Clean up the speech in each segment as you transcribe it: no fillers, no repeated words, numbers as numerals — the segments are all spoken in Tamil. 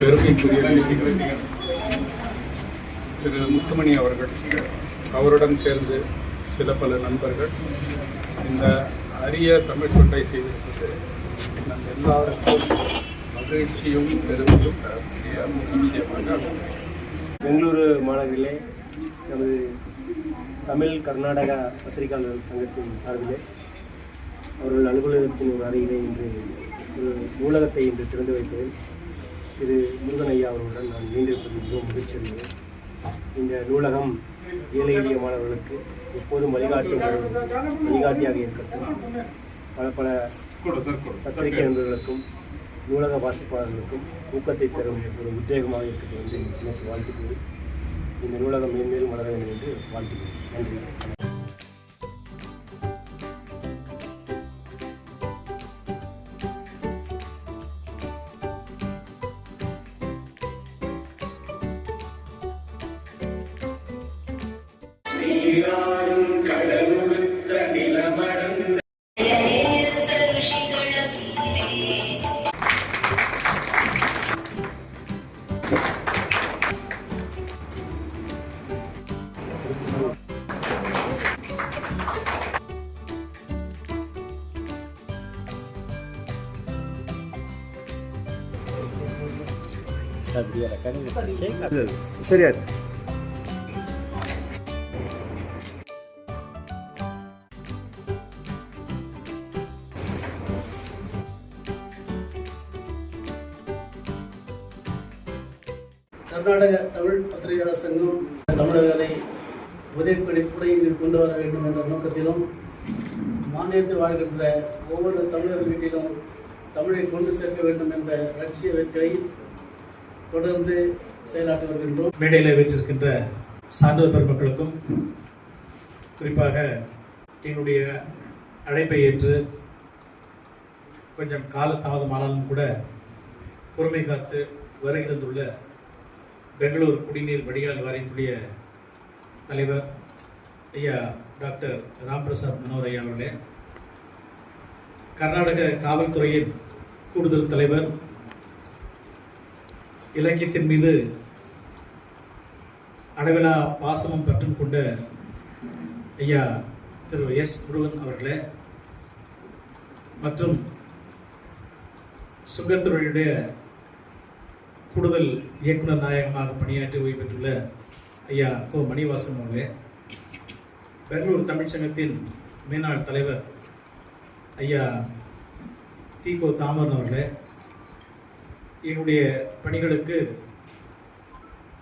பெருமைக்குரிய திரு முத்துமணி அவர்கள், அவருடன் சேர்ந்து சில பல நண்பர்கள் இந்த அரிய தமிழ் தொண்டை செய்திருப்பது நம் எல்லாருக்கும் மகிழ்ச்சியும் பெருமையும் தரக்கூடிய விஷயமாக பெங்களூரு மாநகரிலே நமது தமிழ் கர்நாடகா பத்திரிகையாளர் சங்கத்தின் சார்பிலே அவர்கள் அலுவலகத்தின் ஒரு அறையிலே இன்று ஒரு நூலகத்தை இன்று திறந்து வைத்தேன். திரு முருகன் ஐயா அவர்களுடன் நான் மீண்டிருப்பது மிகவும் மகிழ்ச்சி அடைகிறேன். இந்த நூலகம் ஏழை எளிய மாணவர்களுக்கு எப்போதும் வழிகாட்டியாக இருக்கட்டும். பல பத்திரிகை நண்பர்களுக்கும் நூலக வாசிப்பாளர்களுக்கும் ஊக்கத்தை தரும் ஒரு உத்வேகமாக இருக்கட்டும் என்று எனக்கு வாழ்த்துக்கிறேன். இந்த நூலகம் மேன்மேலும் வளர வேண்டும் என்று வாழ்த்துக்கிறேன். நன்றி. சரியா கர்நாடக தமிழ் பத்திரிகையாளர் சங்கம் தமிழர்களை ஒரே குடையில் கொண்டு வர வேண்டும் என்ற நோக்கத்திலும் மாநிலத்தில் வாழ்கின்ற ஒவ்வொரு தமிழர் வீட்டிலும் தமிழை கொண்டு சேர்க்க வேண்டும் என்ற லட்சிய வேட்கை தொடர்ந்து செயலாற்றி வருகின்றோம். மேடையில் வைத்திருக்கின்ற சான்றோர் பெருமக்களுக்கும் குறிப்பாக என்னுடைய அழைப்பை ஏற்று கொஞ்சம் கால தாமதமானாலும் கூட பொறுமை காத்து வருகை தந்துள்ள பெங்களூர் குடிநீர் வடிகால் வாரியத்துடைய தலைவர் ஐயா டாக்டர் ராம்பிரசாத் மனோகர் ஐயா அவர்களே, கர்நாடக காவல்துறையின் கூடுதல் தலைவர், இலக்கியத்தின் மீது அளவிலா பாசமும் பற்றும் கொண்ட ஐயா திரு எஸ் முருகன் அவர்களே, மற்றும் சுங்கத்துறையுடைய கூடுதல் இயக்குனர் நாயகமாக பணியாற்றி ஓய்வு பெற்றுள்ள ஐயா கோ மணிவாசன் அவர்களே, பெங்களூர் தமிழ்ச்சங்கத்தின் மேனாள் தலைவர் ஐயா தீகோ தாமரன் அவர்களே, என்னுடைய பணிகளுக்கு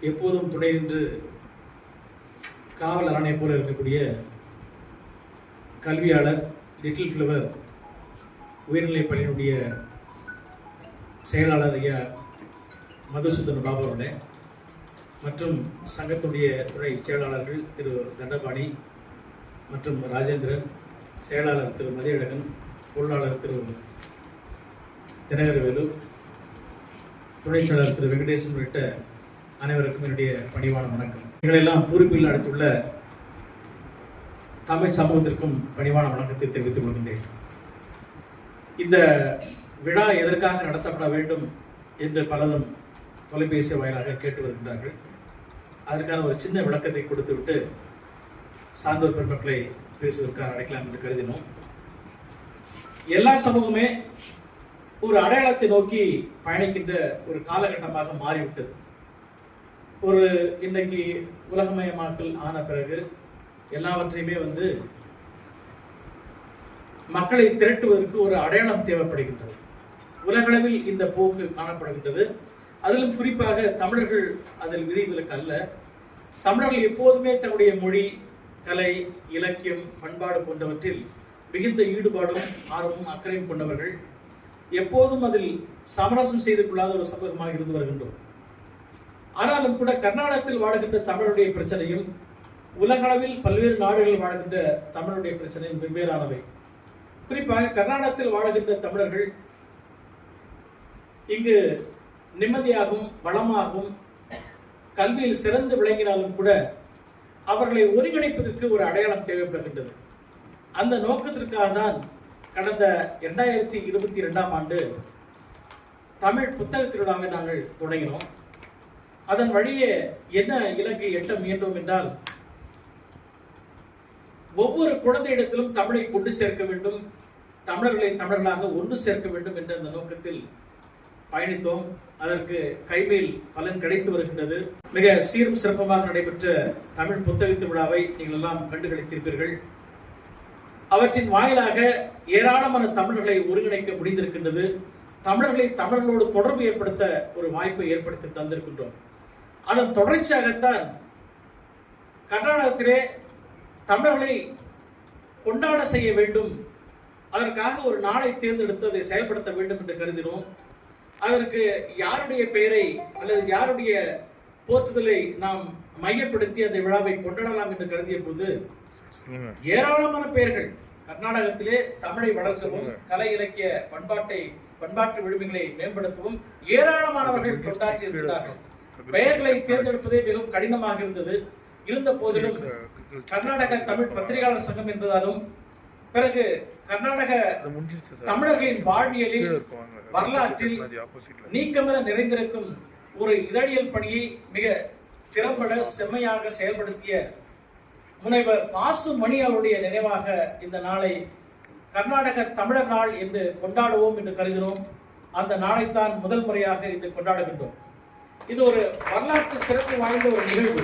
எப்போதும் துணை நின்று காவல் அரணை போல இருக்கக்கூடிய கல்வியாளர் லிட்டில் ஃப்ளவர் உயர்நிலைப் பள்ளியினுடைய செயலாளர் ஐயா மதுசூதன் பாபு அவர்களே, மற்றும் சங்கத்துடைய துணை செயலாளர்கள் திரு தண்டபாணி மற்றும் ராஜேந்திரன், செயலாளர் திரு மதியழகன், பொருளாளர் திரு தினகரவேலு, துணை செயலாளர் திரு வெங்கடேசன் உள்ளிட்ட அனைவருக்கும் என்னுடைய பணிவான வணக்கம். எங்களெல்லாம் பொறுப்பில் அடைத்துள்ள தமிழ் சமூகத்திற்கும் பணிவான வணக்கத்தை தெரிவித்துக் கொள்கின்றேன். இந்த விழா எதற்காக நடத்தப்பட வேண்டும் என்று பலரும் தொலைபேசி வாயிலாக கேட்டு வருகின்றார்கள். அதற்கான ஒரு சின்ன விளக்கத்தை கொடுத்துவிட்டு சான்றோர் பெருமக்களை பேசுவதற்காக அழைக்கலாம் என்று கருதினோம். எல்லா சமூகமே ஒரு அடையாளத்தை நோக்கி பயணிக்கின்ற ஒரு காலகட்டமாக மாறிவிட்டது. ஒரு இன்னைக்கு உலகமயமாக்கல் ஆன பிறகு எல்லாவற்றையுமே மக்களை திரட்டுவதற்கு ஒரு அடையாளம் தேவைப்படுகின்றது. உலகளவில் இந்த போக்கு காணப்படுகின்றது. அதிலும் குறிப்பாக தமிழர்கள் அதில் விதிவிலக்கு அல்ல. தமிழர்கள் எப்போதுமே தன்னுடைய மொழி, கலை, இலக்கியம், பண்பாடு போன்றவற்றில் மிகுந்த ஈடுபாடும் ஆர்வமும் அக்கறையும் கொண்டவர்கள். எப்போதும் அதில் சமரசம் செய்து கொள்ளாத ஒரு சமூகமாக இருந்து வருகின்றோம். ஆனாலும் கூட கர்நாடகத்தில் வாழ்கின்ற தமிழுடைய பிரச்சனையும் உலகளவில் பல்வேறு நாடுகளில் வாழ்கின்ற தமிழுடைய பிரச்சனையும் வெவ்வேறானவை. குறிப்பாக கர்நாடகத்தில் வாழ்கின்ற தமிழர்கள் இங்கு நிம்மதியாகவும் வளமாகவும் கல்வியில் சிறந்து விளங்கினாலும் கூட அவர்களை ஒருங்கிணைப்பதற்கு ஒரு அடையாளம் தேவைப்படுகின்றது. அந்த நோக்கத்திற்காக தான் கடந்த 2022ஆம் ஆண்டு தமிழ் புத்தக திருவிழாவை நாங்கள் தொடங்கினோம். அதன் வழியே என்ன இலக்கை எட்ட முயன்றோம் என்றால், ஒவ்வொரு குழந்தையிடத்திலும் தமிழை கொண்டு சேர்க்க வேண்டும், தமிழர்களை தமிழர்களாக ஒன்று சேர்க்க வேண்டும் என்ற அந்த நோக்கத்தில் பயணித்தோம். அதற்கு கைமேல் பலன் கிடைத்து வருகின்றது. மிக சீரும் சிறப்பமாக நடைபெற்ற தமிழ் புத்தக திருவிழாவை நீங்கள் எல்லாம் கண்டுகளித்திருப்பீர்கள். அவற்றின் வாயிலாக ஏராளமான தமிழர்களை ஒருங்கிணைக்க முடிந்திருக்கின்றது. தமிழர்களை தமிழர்களோடு தொடர்பு ஏற்படுத்த ஒரு வாய்ப்பை ஏற்படுத்தி தந்திருக்கின்றோம். அதன் தொடர்ச்சியாகத்தான் கர்நாடகத்திலே தமிழர்களை கொண்டாட செய்ய வேண்டும், அதற்காக ஒரு நாளை தேர்ந்தெடுத்து அதை செயல்படுத்த வேண்டும் என்று கருதினோம். அதற்கு யாருடைய பெயரை அல்லது யாருடைய போற்றுதலை நாம் மையப்படுத்தி அந்த விழாவை கொண்டாடலாம் என்று கருதிய போது ஏராளமான பெயர்கள் கர்நாடகத்திலே தமிழை வளர்க்கவும், கலை இலக்கிய பண்பாட்டு விழுமிகளை மேம்படுத்தவும் ஏராளமானவர்கள் தொண்டாற்றி இருக்கிறார்கள். பெயர்களை தேர்ந்தெடுப்பதே மிகவும் கடினமாக இருந்தது. இருந்த போதிலும் கர்நாடக தமிழ் பத்திரிகையாளர் சங்கம் என்பதாலும், பிறகு கர்நாடக தமிழர்களின் வாழ்வியலில் வரலாற்றில் நீக்கமென நிறைந்திருக்கும் ஒரு இதழியல் பணியை மிக திறம்பட செம்மையாக செயல்படுத்திய முனைவர் பாசு மணி அவருடைய நினைவாக இந்த நாளை கர்நாடக தமிழர் நாள் என்று கொண்டாடுவோம் என்று கருதினோம். அந்த நாளைத்தான் முதல் முறையாக இன்று கொண்டாடுகின்றோம். இது ஒரு வரலாற்று சிறப்பு வாய்ந்த ஒரு நிகழ்வு.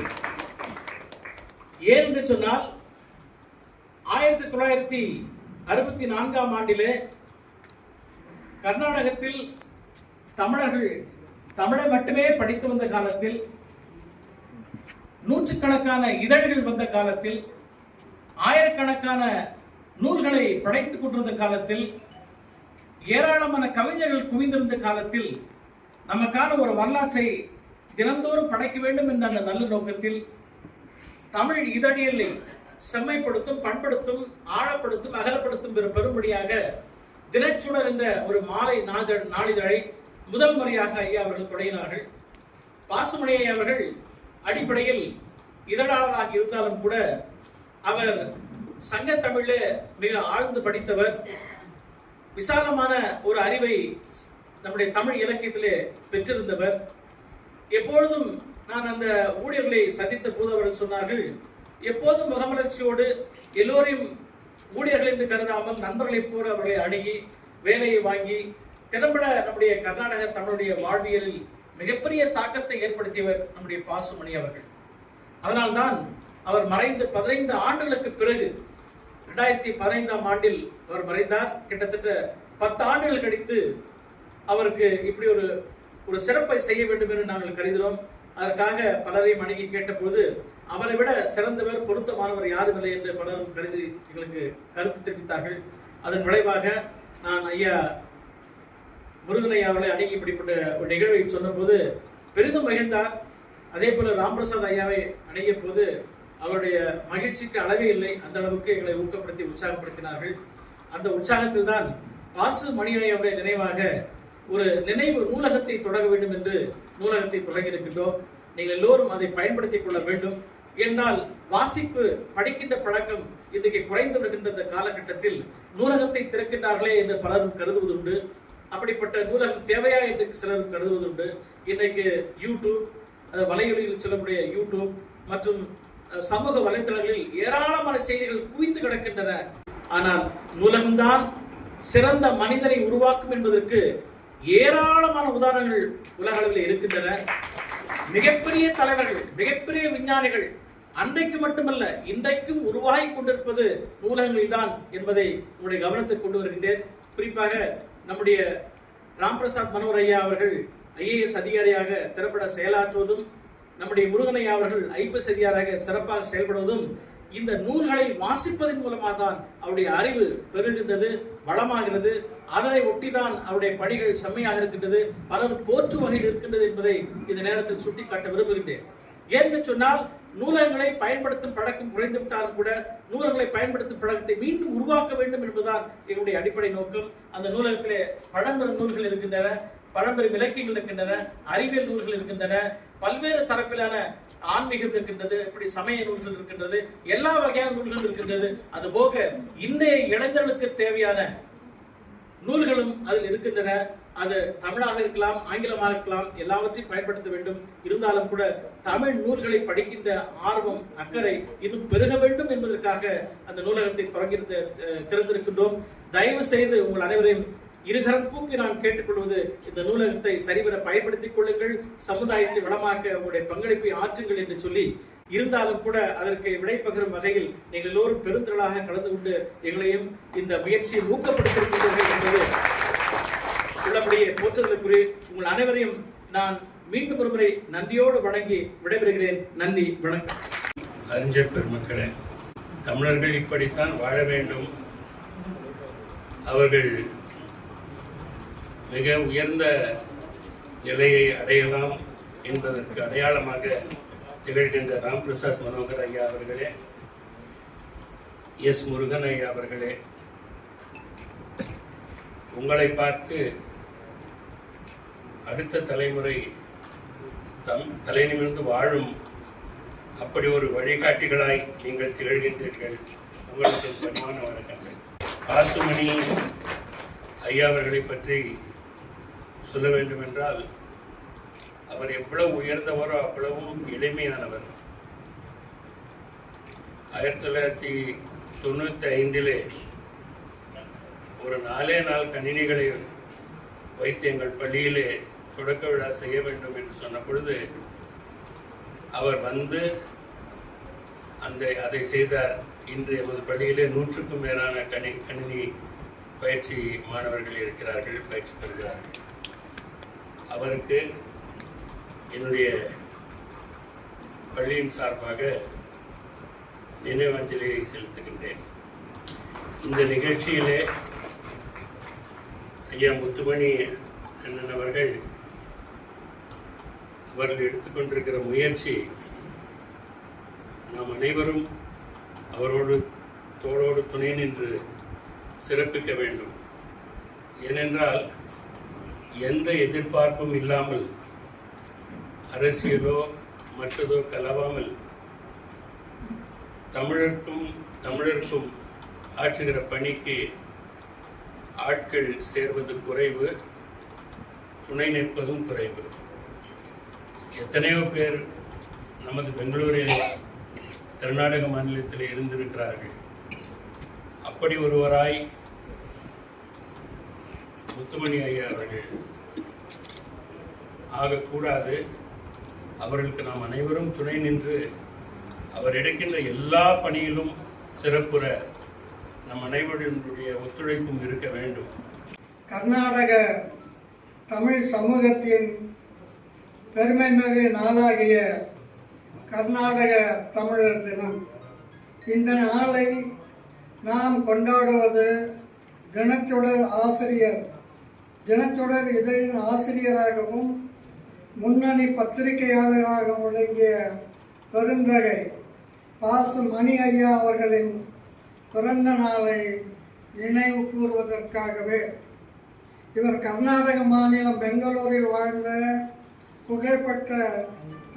ஏன் என்று சொன்னால், 1964ஆம் ஆண்டிலே கர்நாடகத்தில் தமிழர்கள் தமிழை மட்டுமே படித்து வந்த காலத்தில், நூற்றுக்கணக்கான இதழ்கள் வந்த காலத்தில், ஆயிரக்கணக்கான நூல்களை படைத்துக் கொண்டிருந்த காலத்தில், ஏராளமான கவிஞர்கள் குவிந்திருந்த காலத்தில், நமக்கான ஒரு வரலாற்றை தினந்தோறும் படைக்க வேண்டும் என்ற அந்த நல்ல நோக்கத்தில் தமிழ் இதழியலை செம்மைப்படுத்தும், பண்படுத்தும், ஆழப்படுத்தும், அகலப்படுத்தும் பெரும்படியாக தினச்சுடர் என்ற ஒரு மாலை நாளிதழை முதல் முறையாக ஐயா அவர்கள் தொடங்கினார்கள். பாசுமணி அவர்கள் அடிப்படையில் இதழாளராக இருந்தாலும் கூட அவர் சங்க தமிழில் மிக ஆழ்ந்து படித்தவர். விசாலமான ஒரு அறிவை நம்முடைய தமிழ் இலக்கியத்திலே பெற்றிருந்தவர். எப்பொழுதும் நான் அந்த ஊழியர்களை சந்தித்த போது அவர்கள் சொன்னார்கள், எப்போதும் முகமலர்ச்சியோடு எல்லோரையும் ஊழியர்கள் என்று கருதாமல் நண்பர்களைப் போல அவர்களை அணுகி வேலையை வாங்கி திறம்பட நம்முடைய கர்நாடக தமிழுடைய வாழ்வியலில் மிகப்பெரிய தாக்கத்தை ஏற்படுத்தியவர் நம்முடைய பாசுமணி அவர்கள். அதனால்தான் அவர் மறைந்து 15 ஆண்டுகளுக்கு பிறகு 2015ஆம் ஆண்டில் அவர் மறைந்தார். கிட்டத்தட்ட 10 ஆண்டுகள் கழித்து அவருக்கு இப்படி ஒரு சிறப்பை செய்ய வேண்டும் என்று நாங்கள் கருதினோம். அதற்காக பலரையும் அணுகி கேட்டபோது, அவரை விட சிறந்தவர், பொருத்தமானவர் யாரும் இல்லை என்று பலரும் கருதி எங்களுக்கு கருத்து தெரிவித்தார்கள். அதன் விளைவாக நான் ஐயா முருகன் ஐயா அவர்களை அணுகி இப்படிப்பட்ட ஒரு நிகழ்வை சொன்னபோது பெரிதும் மகிழ்ந்தார். அதே போல ராம்பிரசாத் ஐயாவை அணுகிய போது அவருடைய மகிழ்ச்சிக்கு அளவே இல்லை. அந்த அளவுக்கு எங்களை ஊக்கப்படுத்தி உற்சாகப்படுத்தினார்கள். அந்த உற்சாகத்தில் தான் பாசு மணி ஐயாவுடைய நினைவாக ஒரு நினைவு நூலகத்தை தொடங்க வேண்டும் என்று நூலகத்தை தொடங்கி இருக்கின்றோம். நீங்கள் எல்லோரும் அதை பயன்படுத்திக் கொள்ள வேண்டும். என்னால் வாசிப்பு, படிக்கின்ற பழக்கம் இன்றைக்கு குறைந்து வருகின்ற இந்த காலகட்டத்தில் நூலகத்தை திறக்கின்றார்களே என்று பலரும் கருதுவதுண்டு. அப்படிப்பட்ட நூலகம் தேவையா என்று சிலரும் கருதுவதுண்டு. இன்றைக்கு யூடியூப், வலையொலியில் சொல்லக்கூடிய யூடியூப் மற்றும் சமூக வலைத்தளங்களில் ஏராளமான செய்திகள் குவிந்து கிடக்கின்றன. ஆனால் நூலகம்தான் சிறந்த மனிதனை உருவாக்கும் என்பதற்கு ஏராளமான உதாரணங்கள் உலக அளவில் இருக்கின்றன. மிகப்பெரிய தலைவர்கள், மிகப்பெரிய விஞ்ஞானிகள், அன்றைக்கு மட்டுமல்ல இன்றைக்கும் உருவாகி கொண்டிருப்பது நூலகங்களில் தான் என்பதை உங்களுடைய கவனத்துக்கு கொண்டு வருகின்றேன். குறிப்பாக நம்முடைய ராம்பிரசாத் மனோகர் ஐயா அவர்கள் IAS அதிகாரியாக திறம்பட செயலாற்றுவதும், நம்முடைய முருகன் ஐயா அவர்கள் IPS அதிகாரியாக சிறப்பாக செயல்படுவதும் இந்த நூல்களை வாசிப்பதன் மூலமாக தான் அவருடைய அறிவு பெறுகின்றது, வளமாகிறது. அதனை ஒட்டிதான் அவருடைய பணிகள் செம்மையாக இருக்கின்றது, பலரும் போற்று வகையில் இருக்கின்றது என்பதை இந்த நேரத்தில் சுட்டிக்காட்ட விரும்புகின்றேன். ஏன்னு சொன்னால் நூலகங்களை பயன்படுத்தும் பழக்கம் குறைந்துவிட்டாலும் கூட நூலகங்களை பயன்படுத்தும் பழக்கத்தை மீண்டும் உருவாக்க வேண்டும் என்பதுதான் எங்களுடைய அடிப்படை நோக்கம். அந்த நூலகத்திலே பழம்பெரும் நூல்கள் இருக்கின்றன, பழம்பெரும் இலக்கியங்கள் இருக்கின்றன, அறிவியல் நூல்கள் இருக்கின்றன, பல்வேறு தரப்பிலான ஆன்மீகம் இருக்கின்றது, இப்படி சமய நூல்கள் இருக்கின்றது, எல்லா வகையான நூல்கள் இருக்கின்றது. அதுபோக இன்றைய இளைஞர்களுக்கு தேவையான நூல்களும் அதில் இருக்கின்றன. அது தமிழாக இருக்கலாம், ஆங்கிலமாக இருக்கலாம், எல்லாவற்றையும் பயன்படுத்த வேண்டும். இருந்தாலும் கூட தமிழ் நூல்களை படிக்கின்ற ஆர்வம், அக்கறை இன்னும் பெருக வேண்டும் என்பதற்காக அந்த நூலகத்தை திறந்திருக்கின்றோம். தயவு செய்து உங்கள் அனைவரையும் இருகரம் கூப்பி நான் கேட்டுக்கொள்வது, இந்த நூலகத்தை சரிவர பயன்படுத்திக் கொள்ளுங்கள், சமுதாயத்தை வளமாக்க உங்களுடைய பங்களிப்பை ஆற்றுங்கள் என்று சொல்லி, இருந்தாலும் கூட அதற்கு விடை பகிரும் வகையில் நீங்கள் எல்லோரும் பெருந்திரளாக கலந்து கொண்டு எங்களையும் இந்த முயற்சியை ஊக்கப்படுத்தியிருக்கின்றீர்கள் என்பது உள்ளபடியே போற்றுதலுக்குரிய உங்கள் அனைவரையும் நான் மீண்டும் ஒருமுறை நன்றியோடு வணங்கி விடைபெறுகிறேன். நன்றி, வணக்கம். அறிஞர் பெருமக்களே, தமிழர்கள் இப்படித்தான் வாழ வேண்டும், அவர்கள் மிக உயர்ந்த நிலையை அடையலாம் என்பதற்கு அடையாளமாக திகழ்கின்ற ராம்பிரசாத் மனோகர் ஐயா அவர்களே, எஸ் முருகன் ஐயா அவர்களே, உங்களை பார்த்து அடுத்த தலைமுறை தலை நிமிர்ந்து வாழும் அப்படி ஒரு வழிகாட்டிகளாய் நீங்கள் திகழ்கின்றீர்கள். உங்களுக்கு பணிவான வணக்கங்கள். பாசுமணி ஐயா அவர்களை பற்றி சொல்ல வேண்டும் என்றால், அவர் எவ்வளவு உயர்ந்தவரோ அவ்வளவும் எளிமையானவர். 1995 ஒரு 4 நாள் கணினிகளை வைத்து எங்கள் பள்ளியிலே தொடக்க விழா செய்ய வேண்டும் என்று சொன்ன பொழுது அவர் வந்து அதை செய்தார். இன்று எமது பள்ளியிலே 100க்கும் மேலான கணினி பயிற்சி மாணவர்கள் இருக்கிறார்கள், பயிற்சி பெறுகிறார்கள். அவருக்கு என்னுடைய பள்ளியின் சார்பாக நினைவஞ்சலியை செலுத்துகின்றேன். இந்த நிகழ்ச்சியிலே ஐயா முத்துமணி அண்ணன் அவர்கள் எடுத்துக்கொண்டிருக்கிற முயற்சி நாம் அனைவரும் அவரோடு தோளோடு துணை நின்று சிறப்பிக்க வேண்டும். ஏனென்றால் எந்த எதிர்பார்ப்பும் இல்லாமல், அரசியலோ மற்றதோ கலவாமல் தமிழருக்கும் ஆற்றுகிற பணிக்கு ஆட்கள் சேர்வது குறைவு, துணை நிற்பதும் குறைவு. எத்தனையோ பேர் நமது பெங்களூரில் கர்நாடக மாநிலத்தில் இருந்திருக்கிறார்கள். அப்படி ஒருவராய் முத்துமணி ஐயா அவர்கள் ஆகக்கூடாது. அவர்களுக்கு நாம் அனைவரும் துணை நின்று அவர் எடுக்கின்ற எல்லா பணியிலும் சிறப்புற நம் அனைவருடைய ஒத்துழைப்பும் இருக்க வேண்டும். கர்நாடக தமிழ் சமூகத்தின் பெருமைமிகு நாளாகிய கர்நாடக தமிழர் தினம். இந்த நாளை நாம் கொண்டாடுவது தினச்சுடர் இதழின் ஆசிரியராகவும் முன்னணி பத்திரிகையாளராகவும் விளங்கிய பெருந்தகை பாசு மணி ஐயா அவர்களின் பிறந்த நாளை நினைவு கூறுவதற்காகவே. இவர் கர்நாடக மாநிலம் பெங்களூரில் வாழ்ந்த புகழ்பெற்ற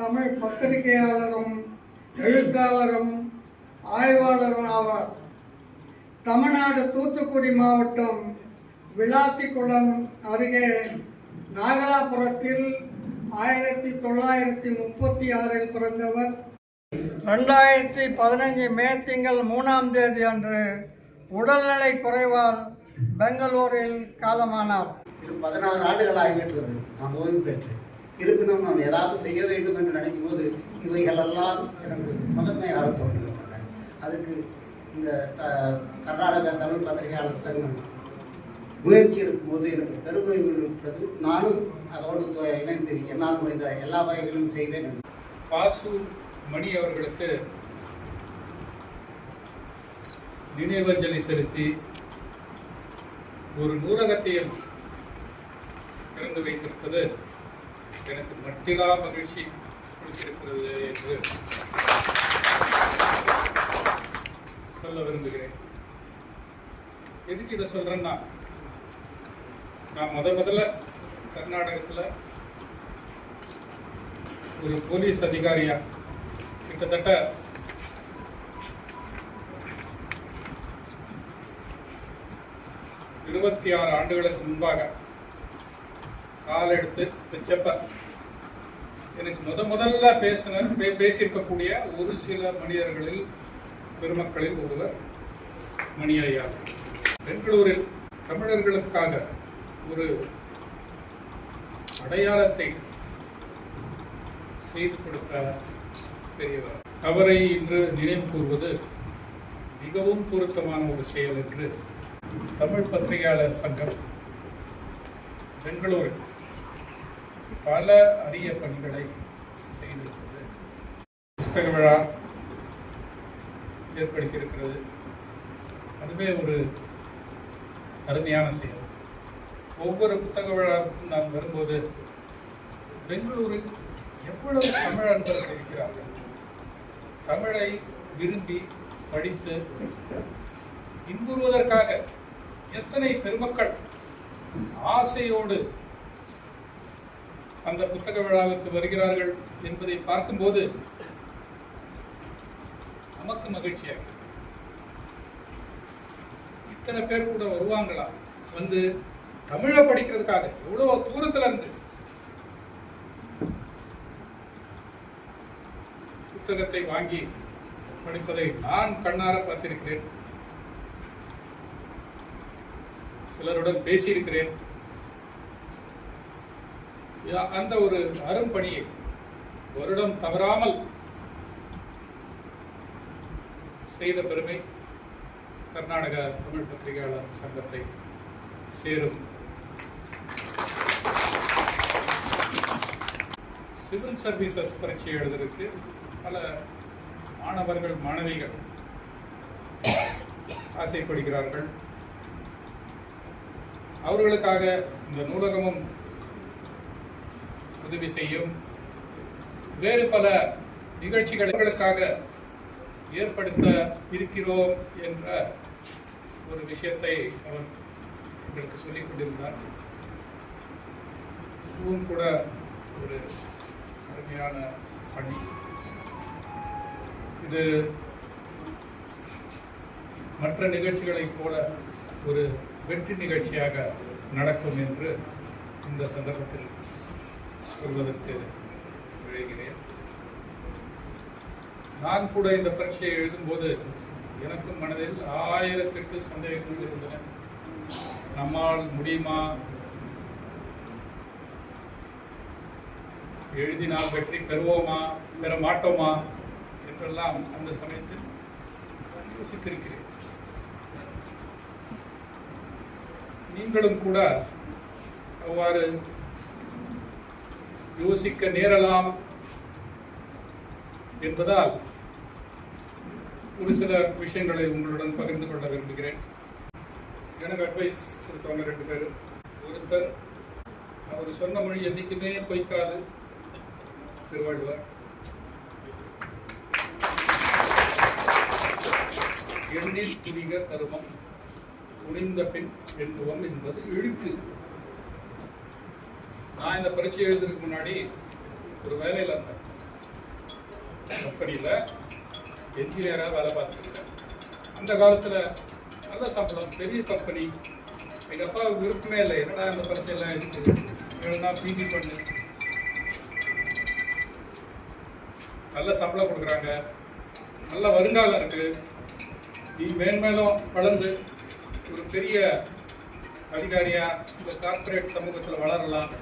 தமிழ் பத்திரிகையாளரும் எழுத்தாளரும் ஆய்வாளரும் ஆவார். தமிழ்நாடு தூத்துக்குடி மாவட்டம் விளாத்திக்குளம் அருகே நாகலாபுரத்தில் 1936 பிறந்தவர். 2015 மே திங்கள் 3ஆம் தேதி அன்று உடல்நலை குறைவால் பெங்களூரில் காலமானார். 16 ஆண்டுகள் ஆகிவிட்டது நான் ஓய்வு பெற்று. இருப்பினும் நான் ஏதாவது செய்ய வேண்டும் என்று நினைக்கும் போது இவைகளெல்லாம் எனக்கு முதன்மையாக தோன்றுகின்றன. அதுக்கு இந்த கர்நாடக தமிழ் பத்திரிகையாளர் சங்கம் முயற்சி எடுக்கும்போது எனக்கு பெருமை இருக்கிறது. நானும் அதோடு இணைந்து என்னால் முடிந்த எல்லா வகைகளும் செய்வேன். பாசு மணி அவர்களுக்கு நினைவஞ்சலி செலுத்தி ஒரு நூலகத்தையும் திறந்து வைத்திருப்பது எனக்கு மட்டிலா மகிழ்ச்சி கொடுத்திருக்கிறது என்று சொல்ல விரும்புகிறேன். எதுக்கு இதை சொல்றேன்னா, நான் முதல்ல கர்நாடகத்தில் ஒரு போலீஸ் அதிகாரியா கிட்டத்தட்ட 26 ஆண்டுகளுக்கு முன்பாக கால் எடுத்து வச்சப்ப எனக்கு முதல்ல பேசியிருக்கக்கூடிய ஒரு சில மனிதர்களில் பெருமக்களில் ஒருவர் மணி ஐயா. பெங்களூரில் தமிழர்களுக்காக ஒரு அடையாளத்தை செய்து கொடுத்த பெரியவர். அவரை இன்று நினைவு கூறுவது மிகவும் பொருத்தமான ஒரு செயல் என்று தமிழ் பத்திரிகையாளர் சங்கம் பெங்களூரில் பல அரிய பணிகளை செய்திருக்கிறது. புஸ்தக விழா ஏற்படுத்தியிருக்கிறது. அதுவே ஒரு அருமையான செயல். ஒவ்வொரு புத்தக விழாவுக்கும் நான் வரும்போது பெங்களூரில் எவ்வளவு தமிழ் அன்பர்கள் இருக்கிறார்கள். தமிழை விரும்பி படித்து இன்புறுவதற்காக எத்தனை பெருமக்கள் ஆசையோடு அந்த புத்தக விழாவுக்கு வருகிறார்கள் என்பதை பார்க்கும்போது நமக்கு மகிழ்ச்சியாக, இத்தனை பேர் கூட வருவாங்களா வந்து தமிழை படிக்கிறதுக்காக எவ்வளவு தூரத்துல இருந்து புத்தகத்தை வாங்கி படிப்பதை நான் கண்ணார பார்த்திருக்கிறேன். சிலருடன் பேசியிருக்கிறேன். அந்த ஒரு அரும்பணியை வருடம் தவறாமல் செய்த பெருமை கர்நாடக தமிழ் பத்திரிகையாளர் சங்கத்தை சேரும். சிவில் சர்வீசஸ் பரீட்சை எழுதுறதுக்கு பல மாணவர்கள் மாணவிகள் ஆசைப்படுகிறார்கள். அவர்களுக்காக இந்த நூலகமும் உதவி செய்யும். வேறு பல நிகழ்ச்சிகளுக்காக ஏற்படுத்த இருக்கிறோம் என்ற ஒரு விஷயத்தை அவர் எங்களுக்கு சொல்லிக் கொண்டிருந்தார். இதுவும் கூட ஒரு அருமையான பணி. இது மற்ற நிகழ்ச்சிகளைப் போல ஒரு வெற்றி நிகழ்ச்சியாக நடக்கும் என்று இந்த சந்தர்ப்பத்தில் சொல்வதற்கு விழைகிறேன். நான் கூட இந்த பரீட்சையை எழுதும்போது எனக்கும் மனதில் 1008 சந்தேகங்கள் இருந்தன. நம்மால் முடியுமா, எழுதினால் வெற்றி பெறுவோமா பெற மாட்டோமா என்றெல்லாம் அந்த சமயத்தில் யோசித்திருக்கிறேன். நீங்களும் கூட அவ்வாறு யோசிக்க நேரலாம் என்பதால் ஒரு சில விஷயங்களை உங்களுடன் பகிர்ந்து கொள்ள விரும்புகிறேன். எனக்கு அட்வைஸ் கொடுத்தவங்க 2 பேர். ஒருத்தர், அவர் சொன்ன மொழி எதுக்குமே பொய்க்காது, திருவள்ளுவர். எண்ணில் துணிக தருமம், துணிந்த பின் எண்ணுவம் என்பது இழுக்கு. நான் இந்த பரீட்சை எழுதுறதுக்கு முன்னாடி ஒரு வேலையில் இருந்தேன். கம்பெனியில் என்ஜினியராக வேலை பார்த்துருக்கேன். அந்த காலத்தில் நல்ல சம்பளம், பெரிய கம்பெனி. எங்கள் அப்பா விருப்பமே இல்லை, என்னடா இந்த பரீட்சையெல்லாம் இருக்குது, வேணும்னா பிஜி பண்ணு, நல்ல சம்பளம் கொடுக்குறாங்க, நல்ல வருங்காலம் இருக்குது, நீ மேன்மேலும் வளர்ந்து ஒரு பெரிய அதிகாரியாக இந்த கார்ப்பரேட் சமூகத்தில் வளரலாம்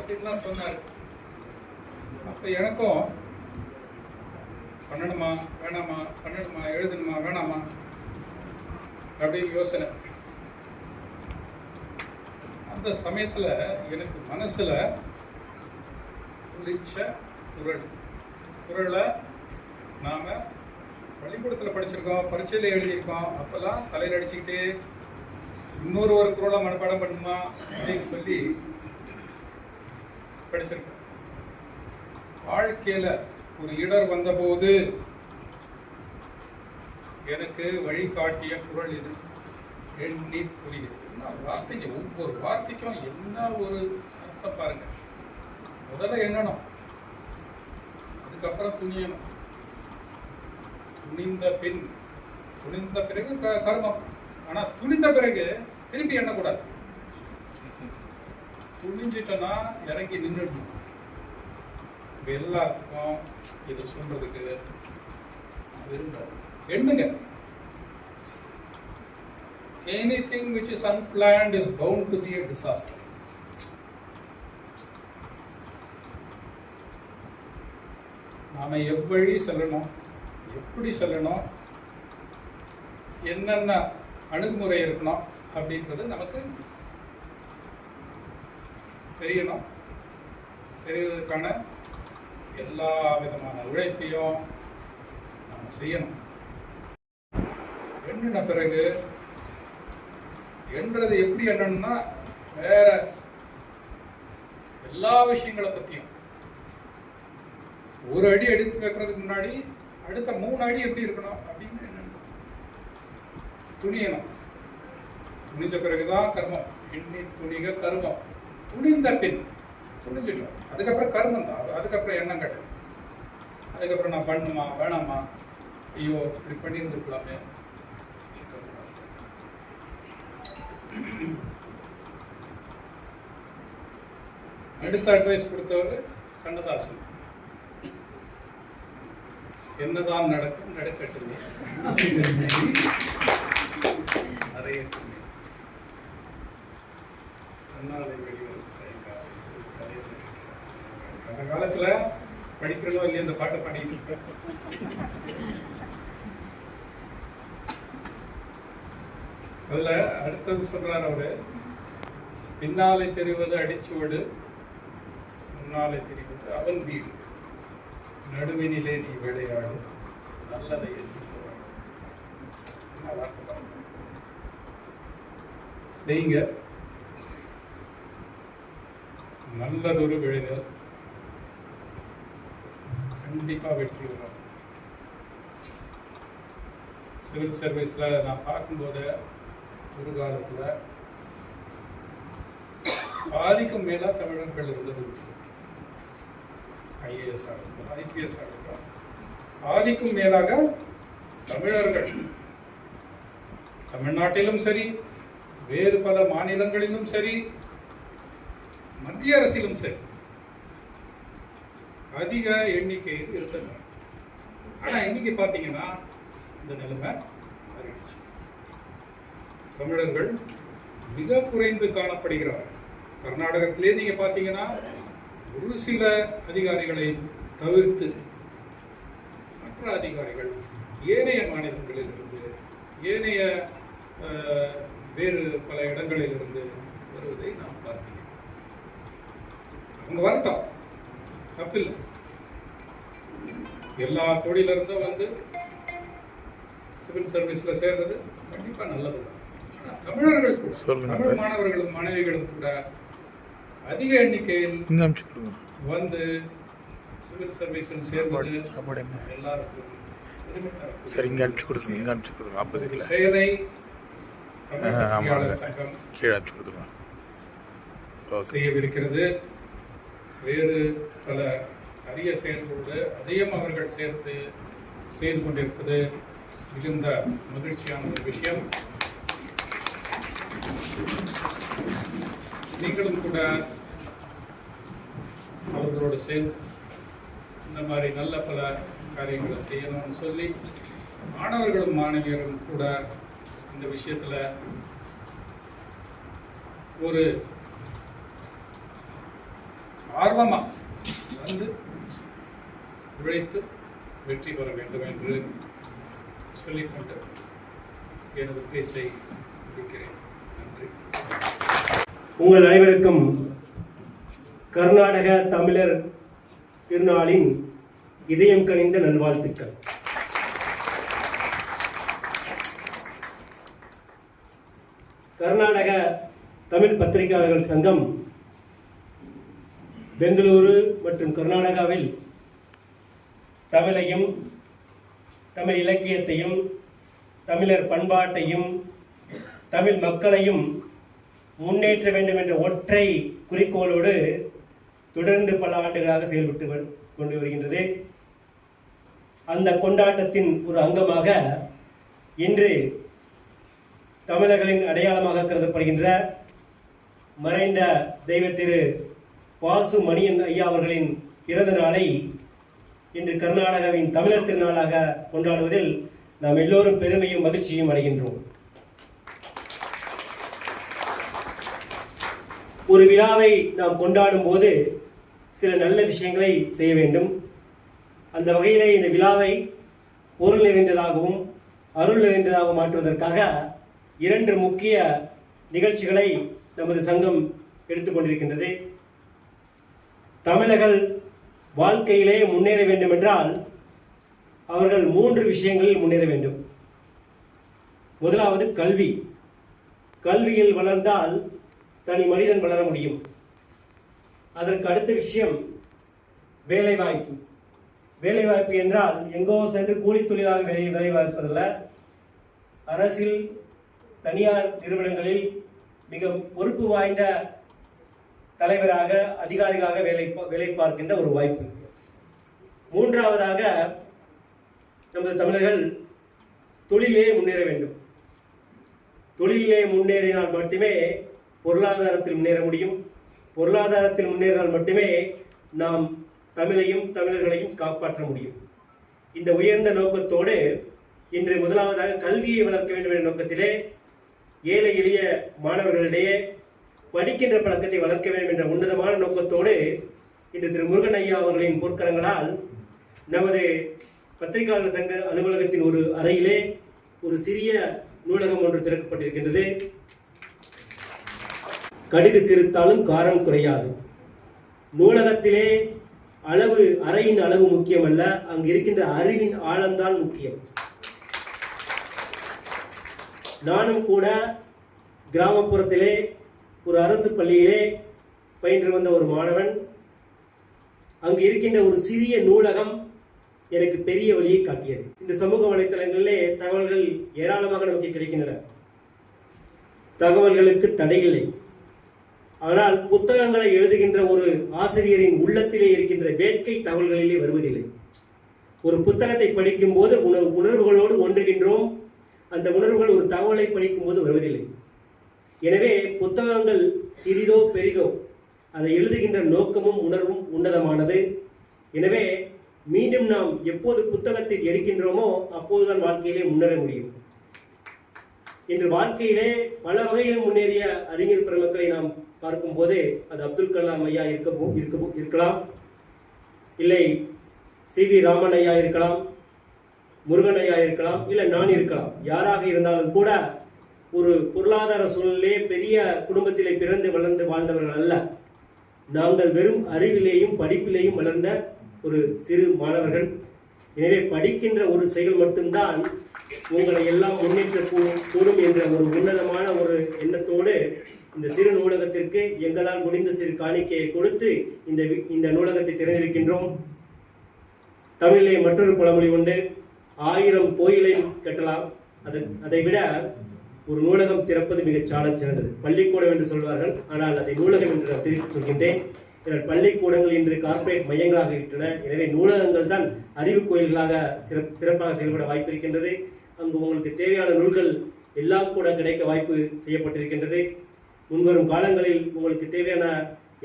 அப்படின்லாம் சொன்னார். அப்போ எனக்கும் பண்ணணுமா வேணாமா, பண்ணணுமா எழுதணுமா வேணாமா அப்படின்னு யோசனை. அந்த சமயத்தில் எனக்கு மனசில் புளிச்ச குரலை நாம் பள்ளிக்கூடத்தில் படிச்சிருக்கோம், பரீட்சையில் எழுதியிருக்கோம். அப்போல்லாம் தலையில் அடிச்சுக்கிட்டு இன்னொரு குரலை மனப்பாடம் பண்ணுமா அப்படின்னு சொல்லி படிச்சிருக்கோம். வாழ்க்கையில் ஒரு இடர் வந்தபோது எனக்கு வழிகாட்டிய குரல் இது, எண்ணீர் துணிகள். என்ன வார்த்தைங்க, ஒவ்வொரு வார்த்தைக்கும் என்ன ஒரு அர்த்தம் பாருங்க. முதல்ல எண்ணணும், அதுக்கப்புறம் துணியணும். துணிந்த பின், துணிந்த பிறகு கர்மம். ஆனா துணிந்த பிறகு திருப்பி எண்ணக்கூடாது. துணிஞ்சிட்டனா இறங்கி நின்றுடணும். எல்லாத்துக்கும் இதை சொல்றதுக்கு விரும்புகிறேன். எண்ணுங்க. Anything which is unplanned is bound to be a disaster. நாம எவ்வழி செல்லணும், எப்படி செல்லணும், என்னென்ன அணுகுமுறை இருக்கணும் அப்படின்றது நமக்கு தெரியணும். தெரியறதுக்கான எல்லா விதமான உழைப்பையும் நாம் செய்யணும். எண்ணின பிறகு என்றது எப்படி எண்ணணும்னா, வேற எல்லா விஷயங்களை பற்றியும் ஒரு அடி எடுத்து வைக்கிறதுக்கு முன்னாடி அடுத்த 3 அடி எப்படி இருக்கணும் அப்படின்னு எண்ணணும். துணியணும். துணிஞ்ச பிறகுதான் கர்மம். எண்ணி துணிக கர்மம். துணிந்த பின் துணிஞ்சிட்டோம், அதுக்கப்புறம் கர்மம் தான். அதுக்கப்புறம் எண்ணம் கிடையாது. அதுக்கப்புறம் நான் பண்ணுமா வேணாமா, ஐயோ இப்படி பண்ணியிருந்துருக்கலாமே. அடுத்த அட்வைஸ் கொடுத்தவர் கண்ணதாசன். என்னதான் நடக்கும் நடக்கட்டுமே, அறையட்டுமே, தன்னாலை வெளிவரும் அந்த காலத்துல படிக்கிறதோ இல்லையா இந்த பாட்டை பாடிட்டு இருப்பேன். அதுல அடுத்தது சொல்றாரு அவரு, பின்னாலே தெரிவது அடிச்சுவடு, முன்னாலே தெரிவது அவன் வீடு, நடுவினிலே நீ விளையாடு, நல்லதை செய்யுங்க. நல்லதொரு விளைதல் கண்டிப்பா வெற்றி வரும். சிவில் சர்வீஸ்ல நான் பார்க்கும்போது ஒரு காலத்துல பாதிக்கும் மேலா தமிழர்கள் இருந்தது. ஐஏஎஸ் ஆகட்டும், ஐபிஎஸ் ஆகட்டும், பாதிக்கும் மேலாக தமிழர்கள் தமிழ்நாட்டிலும் சரி, வேறு பல மாநிலங்களிலும் சரி, மத்திய அரசிலும் சரி அதிக எண்ணிக்கையில் இருந்தது. ஆனா இன்னைக்கு பாத்தீங்கன்னா இந்த நிலைமை மாறிடுச்சு. தமிழர்கள் மிக குறைந்து காணப்படுகிறார்கள். கர்நாடகத்திலே நீங்க பாத்தீங்கன்னா ஒரு சில அதிகாரிகளை தவிர்த்து மற்ற அதிகாரிகள் ஏனைய மாநிலங்களில் இருந்து, ஏனைய வேறு பல இடங்களில் இருந்து வருவதை நாம் பார்க்கிறோம். அவங்க வரட்டும், தப்பில்லை. எல்லா தொழிலிருந்தும் வந்து சிவில் சர்வீஸ்ல சேர்றது கண்டிப்பா நல்லதுதான். தமிழர்கள் கூட, தமிழ் மாணவர்களும் மாணவிகளும் கூட அதிக எண்ணிக்கையில் வந்து சிவில் சர்வீஸில் சேர்வது எல்லாருக்கும் செயலை சங்கம் செய்யவிருக்கிறது. வேறு பல அரிய செயல்களோடு அதையும் அவர்கள் சேர்த்து செய்து கொண்டிருப்பது மிகுந்த மகிழ்ச்சியான ஒரு விஷயம். நீங்களும் கூட அவர்களோடு சேர்ந்து இந்த மாதிரி நல்ல பல காரியங்களை செய்யணும்னு சொல்லி மாணவர்களும் மாணவியரும் கூட இந்த விஷயத்துல ஒரு ஆர்வமா வந்து உழைத்து வெற்றி பெற வேண்டும் என்று சொல்லிக்கொண்டு எனது பேச்சை முடிக்கிறேன். நன்றி. உங்கள் அனைவருக்கும் கர்நாடக தமிழர் திருநாளின் இதயம் கனிந்த நல்வாழ்த்துக்கள். கர்நாடக தமிழ் பத்திரிகையாளர்கள் சங்கம் பெங்களூரு மற்றும் கர்நாடகாவில் தமிழையும் தமிழ் இலக்கியத்தையும் தமிழர் பண்பாட்டையும் தமிழ் மக்களையும் முன்னேற்ற வேண்டும் என்ற ஒற்றை குறிக்கோளோடு தொடர்ந்து பல ஆண்டுகளாக செயல்பட்டு கொண்டு வருகின்றது. அந்த கொண்டாட்டத்தின் ஒரு அங்கமாக இன்று தமிழர்களின் அடையாளமாக கருதப்படுகின்ற மறைந்த தெய்வ திரு பாசு மணியன் ஐயா அவர்களின் பிறந்த நாளை இன்று கர்நாடகாவின் தமிழர் திருநாளாக கொண்டாடுவதில் நாம் எல்லோரும் பெருமையும் மகிழ்ச்சியும் அடைகின்றோம். ஒரு விழாவை நாம் கொண்டாடும் போது சில நல்ல விஷயங்களை செய்ய வேண்டும். அந்த வகையிலே இந்த விழாவை பொருள் நிறைந்ததாகவும் அருள் நிறைந்ததாகவும் மாற்றுவதற்காக 2 முக்கிய நிகழ்ச்சிகளை நமது சங்கம் எடுத்துக்கொண்டிருக்கின்றது. தமிழர்கள் வாழ்க்கையிலே முன்னேற வேண்டும் என்றால் அவர்கள் 3 விஷயங்களில் முன்னேற வேண்டும். முதலாவது கல்வி. கல்வியில் வளர்ந்தால் தனி மனிதன் வளர முடியும். அதற்கு அடுத்த விஷயம் வேலைவாய்ப்பு. வேலைவாய்ப்பு என்றால் எங்கோ சென்று கூலி தொழிலாக வேலைவாய்ப்பதல்ல, அரசில் தனியார் நிறுவனங்களில் மிக பொறுப்பு வாய்ந்த தலைவராக அதிகாரிகளாக வேலை பார்க்கின்ற ஒரு வாய்ப்பு. 3ஆவதாக நமது தமிழர்கள் தொழிலே முன்னேற வேண்டும். தொழிலே முன்னேறினால் மட்டுமே பொருளாதாரத்தில் முன்னேற முடியும். பொருளாதாரத்தில் முன்னேறினால் மட்டுமே நாம் தமிழையும் தமிழர்களையும் காப்பாற்ற முடியும். இந்த உயர்ந்த நோக்கத்தோடு இன்று முதலாவதாக கல்வியை வளர்க்க வேண்டும் என்ற நோக்கத்திலே ஏழை எளிய மாணவர்களிடையே படிக்கின்ற பழக்கத்தை வளர்க்க வேண்டும் என்ற உன்னதமான நோக்கத்தோடு இன்று திரு முருகன் ஐயா அவர்களின் பொற்கரங்களால் நமது பத்திரிகையாளர் சங்க அலுவலகத்தின் ஒரு அறையிலே ஒரு சிறிய நூலகம் ஒன்று திறக்கப்பட்டிருக்கின்றது. கடுகு சிறுத்தாலும் காரம் குறையாது. நூலகத்திலே அறையின் அளவு முக்கியமல்ல, அங்கு இருக்கின்ற அறிவின் ஆழம்தான் முக்கியம். நானும் கூட கிராமப்புறத்திலே ஒரு அரசு பள்ளியிலே பயின்று வந்த ஒரு மாணவன். அங்கு இருக்கின்ற ஒரு சிறிய நூலகம் எனக்கு பெரிய வழியை காட்டியது. இந்த சமூக வலைத்தளங்களிலே தகவல்கள் ஏராளமாக நமக்கு கிடைக்கின்றன. தகவல்களுக்கு தடையில்லை. ஆனால் புத்தகங்களை எழுதுகின்ற ஒரு ஆசிரியரின் உள்ளத்திலே இருக்கின்ற வேட்கை தகவல்களிலே வருவதில்லை. ஒரு புத்தகத்தை படிக்கும் போது உணர்வுகளோடு ஒன்றுகின்றோம். அந்த உணர்வுகள் ஒரு தகவலை படிக்கும் போது வருவதில்லை. எனவே புத்தகங்கள் சிறிதோ பெரிதோ அதை எழுதுகின்ற நோக்கமும் உணர்வும் உன்னதமானது. எனவே மீண்டும் நாம் எப்போது புத்தகத்தை எடுக்கின்றோமோ அப்போதுதான் வாழ்க்கையிலே முன்னேற முடியும். இன்று வாழ்க்கையிலே பல வகையில் முன்னேறிய அறிஞர் பெருமக்களை நாம் பார்க்கும் போது அது அப்துல் கலாம் ஐயா இருக்கலாம், இல்லை சி.வி. ராமன் ஐயா இருக்கலாம், முருகன் ஐயா இருக்கலாம், இல்லை நான் இருக்கலாம். யாராக இருந்தாலும் கூட ஒரு பொருளாதார சூழலிலே பெரிய குடும்பத்திலே பிறந்து வளர்ந்து வாழ்ந்தவர்கள் அல்ல. நாங்கள் வெறும் அறிவிலேயும் படிப்பிலேயும் வளர்ந்த ஒரு சிறு மாணவர்கள். எனவே படிக்கின்ற ஒரு செயல் மட்டும்தான் உங்களை எல்லாம் முன்னேற்ற கூடும் என்ற ஒரு உன்னதமான ஒரு எண்ணத்தோடு இந்த சிறு நூலகத்திற்கு எங்களால் முடிந்த சிறு காணிக்கையை கொடுத்து இந்த நூலகத்தை திறந்திருக்கின்றோம். தமிழிலே மற்றொரு பழமொழி உண்டு, 1000 கோயிலை கட்டலாம், அதை விட ஒரு நூலகம் திறப்பது மிகச் சாலச் சிறந்தது. பள்ளிக்கூடம் என்று சொல்வார்கள், ஆனால் அதை நூலகம் என்று நான் தெரிவித்துக் கொள்கின்றேன். இதனால் பள்ளிக்கூடங்கள் இன்று கார்ப்பரேட் மையங்களாக விட்டன. எனவே நூலகங்கள் தான் அறிவு கோயில்களாக சிறப்பாக செயல்பட வாய்ப்பு இருக்கின்றது. அங்கு உங்களுக்கு தேவையான நூல்கள் எல்லாம் கூட கிடைக்க வாய்ப்பு செய்யப்பட்டிருக்கின்றது. முன்வரும் காலங்களில் உங்களுக்கு தேவையான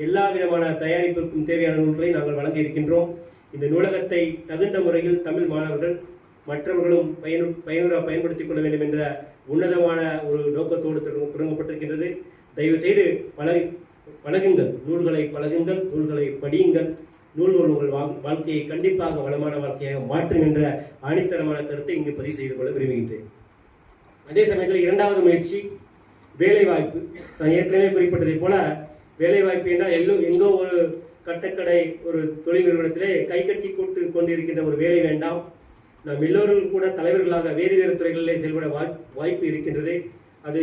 எல்லா விதமான தயாரிப்பிற்கும் தேவையான நூல்களை நாங்கள் வழங்க இருக்கின்றோம். இந்த நூலகத்தை தகுந்த முறையில் தமிழ் மாணவர்கள் மற்றவர்களும் பயன்படுத்திக் கொள்ள வேண்டும் என்ற உன்னதமான ஒரு நோக்கத்தோடு தொடங்கப்பட்டிருக்கின்றது. தயவு செய்து பழகுங்கள், நூல்களை பழகுங்கள், நூல்களை படியுங்கள். நூல்கள் உங்கள் வாழ்க்கையை கண்டிப்பாக வளமான வாழ்க்கையாக மாற்றும் என்ற ஆணித்தரமான கருத்தை இங்கு பதிவு செய்து கொள்ள விரும்புகின்றேன். அதே சமயத்தில் இரண்டாவது முயற்சி வேலைவாய்ப்பு. நான் ஏற்கனவே குறிப்பிட்டதை போல வேலைவாய்ப்பு என்றால் எங்கோ ஒரு கட்டக்கடை ஒரு தொழில் நிறுவனத்திலே கை கட்டி கொண்டிருக்கின்ற ஒரு வேலை வேண்டாம். நாம் எல்லோரும் கூட தலைவர்களாக வேறு வேறு துறைகளிலே செயல்பட வாய்ப்பு இருக்கின்றது. அது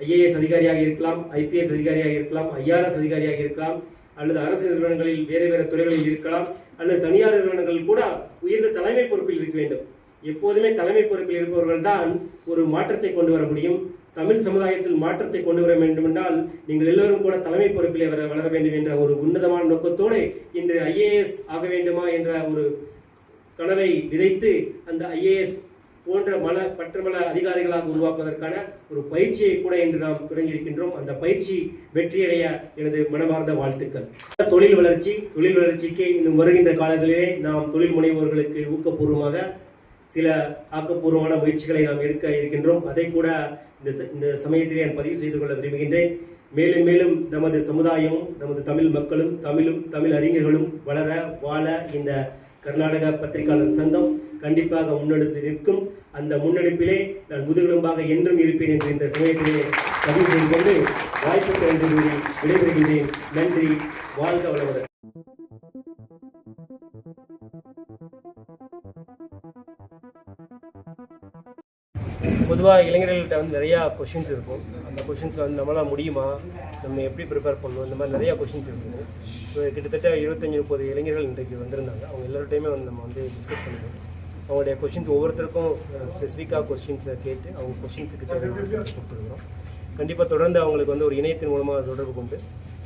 IAS அதிகாரியாக இருக்கலாம், IPS அதிகாரியாக இருக்கலாம், IRS அதிகாரியாக இருக்கலாம், அல்லது அரசு நிறுவனங்களில் வேறு வேறு துறைகளில் இருக்கலாம், அல்லது தனியார் நிறுவனங்கள் கூட உயர்ந்த தலைமை பொறுப்பில் இருக்க வேண்டும். எப்போதுமே தலைமை பொறுப்பில் இருப்பவர்கள் தான் ஒரு மாற்றத்தை கொண்டு வர முடியும். தமிழ் சமுதாயத்தில் மாற்றத்தை கொண்டு வர வேண்டும் என்றால் நீங்கள் எல்லோரும் கூட தலைமை பொறுப்பிலே வளர வேண்டும் என்ற ஒரு உன்னதமான நோக்கத்தோடு இன்று IAS ஆக வேண்டுமா என்ற ஒரு கனவை விதைத்து அந்த IAS போன்ற பற்றமல அதிகாரிகளாக உருவாக்குவதற்கான ஒரு பயிற்சியை கூட இன்று நாம் தொடங்கியிருக்கின்றோம். அந்த பயிற்சி வெற்றியடைய எனது மனமார்ந்த வாழ்த்துக்கள். தொழில் வளர்ச்சிக்கு இன்னும் வருகின்ற காலங்களிலே நாம் தொழில் முனைவோர்களுக்கு ஊக்கபூர்வமாக சில ஆக்கப்பூர்வமான முயற்சிகளை நாம் எடுக்க இருக்கின்றோம். அதை கூட இந்த சமயத்திலே நான் பதிவு செய்து கொள்ள விரும்புகின்றேன். மேலும் மேலும் நமது சமுதாயமும் நமது தமிழ் மக்களும் தமிழ் அறிஞர்களும் வாழ இந்த கர்நாடக பத்திரிகையாளர் சங்கம் கண்டிப்பாக முன்னெடுத்து நிற்கும். அந்த முன்னெடுப்பிலே நான் முதுகெலும்பாக என்றும் இருப்பேன் என்று இந்த சமயத்திலே பதிவு செய்து கொண்டு வாய்ப்புக்கு நன்றி கூறி விடைபெறுகின்றேன். நன்றி. வாழ்க வளமுடன். பொதுவாக இளைஞர்கள்ட்ட நிறையா கொஷின்ஸ் இருக்கும். அந்த கொஷின்ஸில் நம்மளால் முடியுமா, நம்ம எப்படி ப்ரிப்பேர் பண்ணணும், இந்த மாதிரி நிறையா கொஷின்ஸ் இருக்குது. ஸோ கிட்டத்தட்ட 25-30 இளைஞர்கள் இன்றைக்கு வந்திருந்தாங்க. அவங்க எல்லார்ட்டையுமே நம்ம டிஸ்கஸ் பண்ணுவோம். அவங்களுடைய கொஷின்ஸ் ஒவ்வொருத்தருக்கும் ஸ்பெசிஃபிக்காக கொஷின்ஸை கேட்டு அவங்க கொஷின்ஸுக்கு கொடுத்துருக்குறோம். கண்டிப்பாக தொடர்ந்து அவங்களுக்கு ஒரு இணையத்தின் மூலமாக தொடர்பு கொண்டு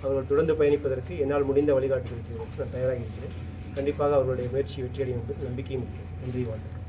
அவர்கள் தொடர்ந்து பயணிப்பதற்கு என்னால் முடிந்த வழிகாட்டுதல் செய்வதற்கு நான் தயாராக இருக்கிறேன். கண்டிப்பாக அவர்களுடைய முயற்சி வெற்றியடையும் என்று நம்பிக்கையும் இருக்கிறேன். நன்றி. வாழ்த்துக்கள்.